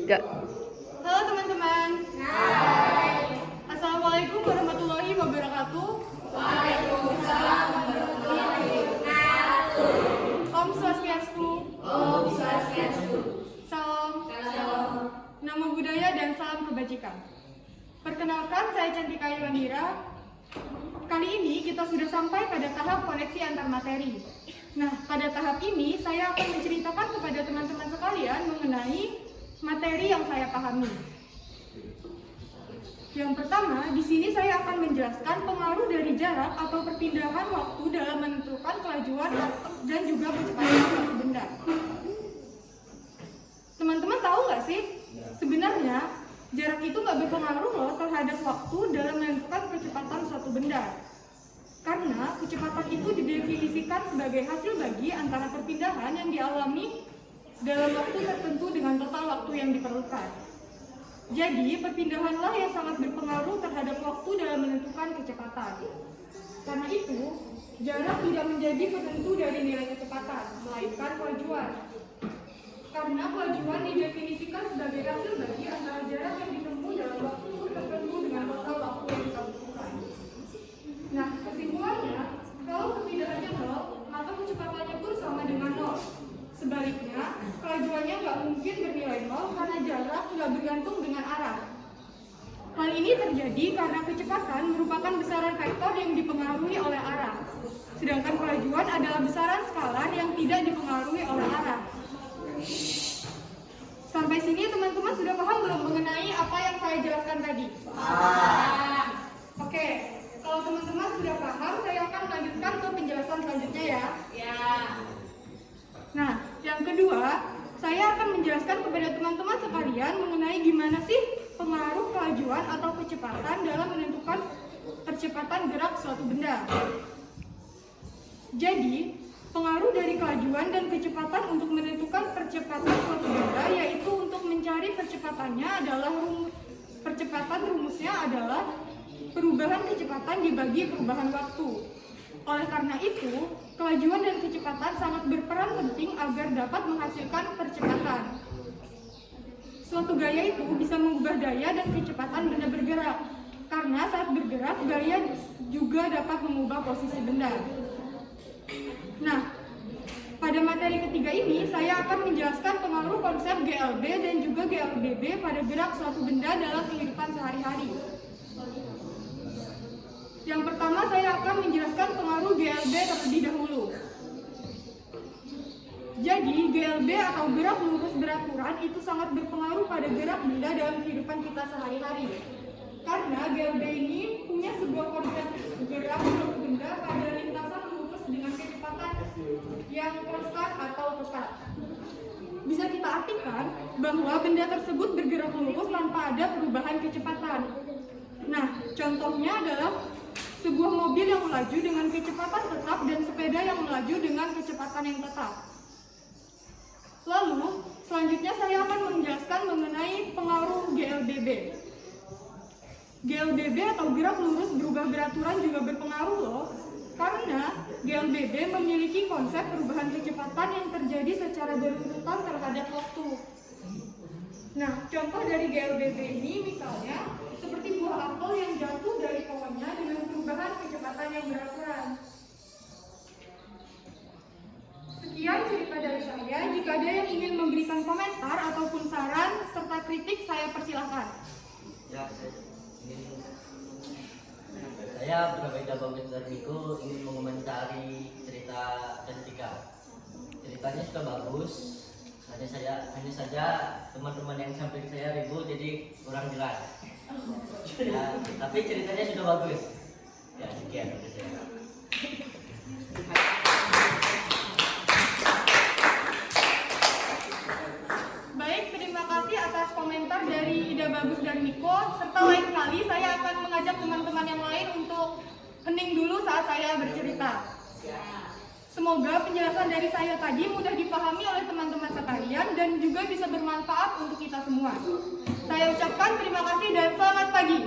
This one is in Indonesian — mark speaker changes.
Speaker 1: Gak.
Speaker 2: Halo teman-teman. Hai. Assalamualaikum warahmatullahi wabarakatuh. Waalaikumsalam warahmatullahi wabarakatuh. Om Swastiastu. Om Swastiastu. Salam. Salam. Namo Buddhaya dan salam kebajikan. Perkenalkan, saya Cantika Yulandira. Kali ini kita sudah sampai pada tahap koneksi antar materi. Nah, pada tahap ini saya akan menceritakan kepada teman-teman sekalian mengenai materi yang saya pahami. Yang pertama, di sini saya akan menjelaskan pengaruh dari jarak atau perpindahan waktu dalam menentukan kelajuan dan juga kecepatan suatu benda. Teman-teman tahu nggak sih, sebenarnya jarak itu nggak berpengaruh loh terhadap waktu dalam menentukan kecepatan suatu benda. Karena kecepatan itu didefinisikan sebagai hasil bagi antara perpindahan yang dialami dalam waktu tertentu dengan total waktu yang diperlukan. Jadi, perpindahanlah yang sangat berpengaruh terhadap waktu dalam menentukan kecepatan. Karena itu, jarak tidak menjadi penentu dari nilai kecepatan, melainkan kelajuan. Karena kelajuan didefinisikan sebagai hasil bagi antara jarak yang ditempuh dalam waktu tertentu dengan total waktu yang kita butuhkan. Nah, kesimpulannya, kalau perpindahannya 0, maka kecepatannya pun sama dengan 0. Sebaliknya, kelajuannya nggak mungkin bernilai 0 karena jarak nggak bergantung dengan arah. Hal ini terjadi karena kecepatan merupakan besaran vektor yang dipengaruhi oleh arah. Sedangkan kelajuan adalah besaran skalar yang tidak dipengaruhi oleh arah. Sampai sini teman-teman sudah paham belum mengenai apa yang saya jelaskan tadi? Oke, kalau teman-teman sudah paham, saya akan melanjutkan ke penjelasan selanjutnya ya. Nah, yang kedua, saya akan menjelaskan kepada teman-teman sekalian mengenai gimana sih pengaruh kelajuan atau kecepatan dalam menentukan percepatan gerak suatu benda. Jadi, pengaruh dari kelajuan dan kecepatan untuk menentukan percepatan suatu benda yaitu untuk mencari percepatannya adalah rumusnya adalah perubahan kecepatan dibagi perubahan waktu. Oleh karena itu, kelajuan dan kecepatan sangat berperan penting agar dapat menghasilkan percepatan. Suatu gaya itu bisa mengubah daya dan kecepatan benda bergerak. Karena saat bergerak, gaya juga dapat mengubah posisi benda. Nah, pada materi ketiga ini, saya akan menjelaskan pengaruh konsep GLB dan juga GLBB pada gerak suatu benda dalam kehidupan sehari-hari. Yang pertama, saya akan menjelaskan pengaruh GLB terlebih dahulu. Jadi, GLB atau gerak lurus beraturan itu sangat berpengaruh pada gerak benda dalam kehidupan kita sehari-hari. Karena GLB ini punya sebuah konsep gerak suatu benda pada lintasan lurus dengan kecepatan yang konstan atau tetap. Bisa kita artikan bahwa benda tersebut bergerak lurus tanpa ada perubahan kecepatan. Nah, contohnya adalah sebuah mobil yang melaju dengan kecepatan tetap dan sepeda yang melaju dengan kecepatan yang tetap. Lalu, selanjutnya saya akan menjelaskan mengenai pengaruh GLBB. GLBB atau gerak lurus berubah beraturan juga berpengaruh loh. Karena GLBB memiliki konsep perubahan kecepatan yang terjadi secara berurutan terhadap waktu. Nah, contoh dari GLBB ini misalnya seperti buah apel yang jatuh dari pohonnya dengan perubahan kecepatan yang beraturan. Sekian cerita dari saya. Jika ada yang ingin memberikan komentar ataupun saran serta kritik, saya persilahkan.
Speaker 3: Ya, saya Prabeda Bagus Darmiko ingin mengomentari cerita Cantika. Ceritanya sudah bagus. Hanya saja teman-teman yang samping saya ribut jadi kurang jelas. Ya, tapi ceritanya sudah bagus. Ya, sekian dari saya.
Speaker 2: Baik, terima kasih atas komentar dari Ida Bagus dan Miko. Serta lain kali saya akan mengajak teman-teman yang lain untuk hening dulu saat saya bercerita. Semoga penjelasan dari saya tadi mudah dipahami oleh teman-teman sekalian dan juga bisa bermanfaat untuk kita semua. Saya ucapkan terima kasih dan selamat pagi.